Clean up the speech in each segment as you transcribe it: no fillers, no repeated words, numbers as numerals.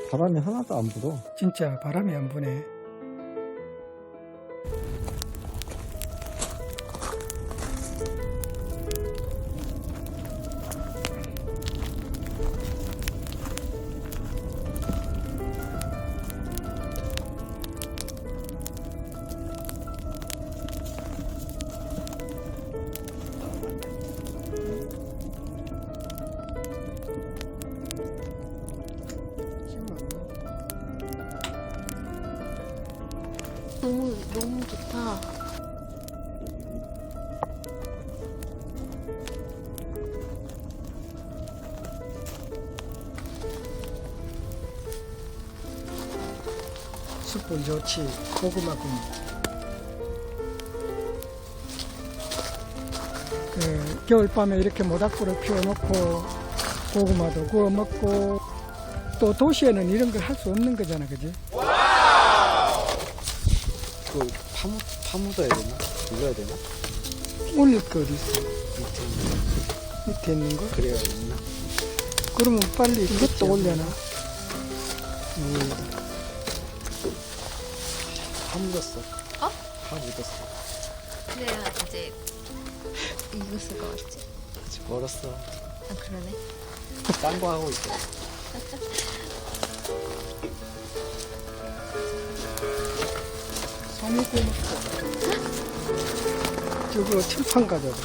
바람이 하나도 안 불어. 진짜 바람이 안 부네. 너무 좋다. 숯불 좋지. 고구마군. 겨울밤에 이렇게 모닥불을 피워놓고 고구마도 구워 먹고, 또 도시에는 이런 걸 할 수 없는 거잖아, 그지? 그 파묻어야 되나? 눌러야 되나? 올릴 거 어디 있어? 밑에 있는 밑에 있는 거? 그래야 있나? 그러면 빨리 이것도 올려놔. 파묻었어. 어? 파묻었어. 그래야 이제 익었을 것 같지? 아직 멀었어. 아 그러네. 딴 거 하고 있어. 송이 구워 먹고. 저거 철판 가져가.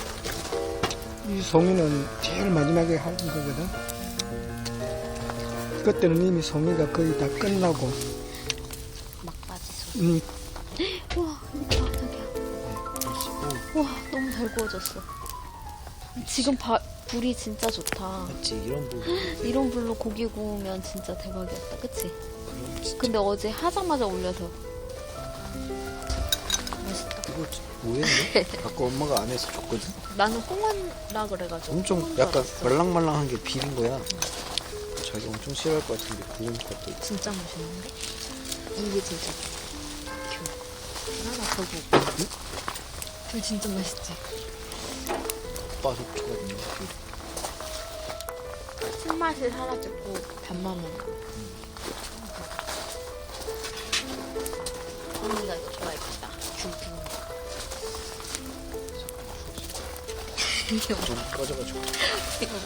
이 송이는 제일 마지막에 하는 거거든. 그때는 이미 송이가 거의 다 끝나고. 막바지 소리. 우와 이거 봐 저기야. 우와 너무 잘 구워졌어. 지금 불이 진짜 좋다. 맞지? 이런 부분. 이런 불로 고기 구우면 진짜 대박이었다. 그치? 그럼 진짜. 근데 어제 하자마자 올려서 맛있다. 이거 뭐였네? 아까 엄마가 안 해서 줬거든? 나는 홍어라 그래가지고 엄청 홍어인 줄 약간 알았어. 말랑말랑한 게 비린 거야. 자기 엄청 싫어할 것 같은데 구운 것도 있고. 진짜 맛있는데? 이게 진짜 하나 더 구울게. 불 진짜 맛있지? 오빠 속초거든요. 신맛이 사라지고 단맛만 나. 언니가 이거 좋아했겠다. 귤 부은 거. 이게 뭐 좀 꺼져가지고. 이거 봐.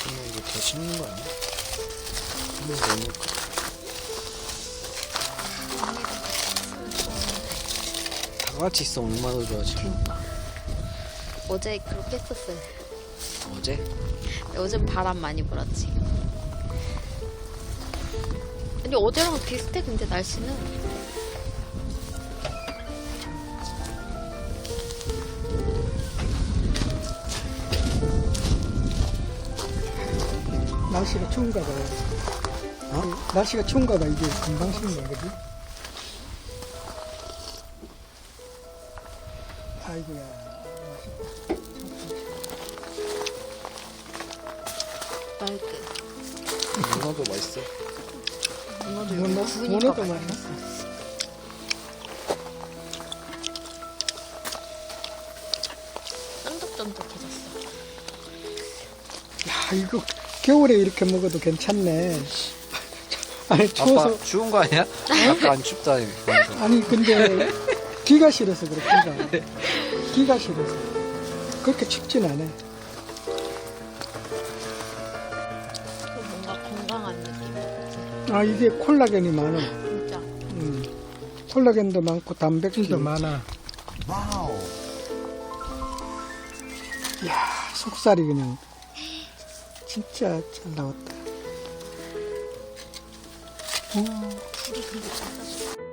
그러면 이거 더 식는 거 아니야? 한번 더 넣을까? 다 같이 있으면 얼마나 좋아지. 어제 그렇게 했었어요. 어제? 어젠 바람 많이 불었지. 근데 어제랑 비슷해. 근데 날씨는 날씨가 추운가 봐. 날씨가 추운가 봐. 이게 금방 식는 거야, 그지? 아이고야. 맑게. 문어도 맛있어. 문어도 문어, 구우니까 문어도 맛있네. 맛있어. 쫀득쫀득해졌어. 야, 이거 겨울에 이렇게 먹어도 괜찮네. 아니, 추워서. 아빠 추운 거 아니야? 아까 안 춥다. 아니, 근데 기가 싫어서 그래, 기가. 기가 싫어서. 그렇게 춥진 않아. 또 뭔가 건강한 느낌이었지. 아, 이게 콜라겐이 많아. 진짜. 콜라겐도 많고, 단백질도 많아. 와우. 이야, 속살이 그냥. 진짜 잘 나왔다. 불이 근데 진짜 좋아.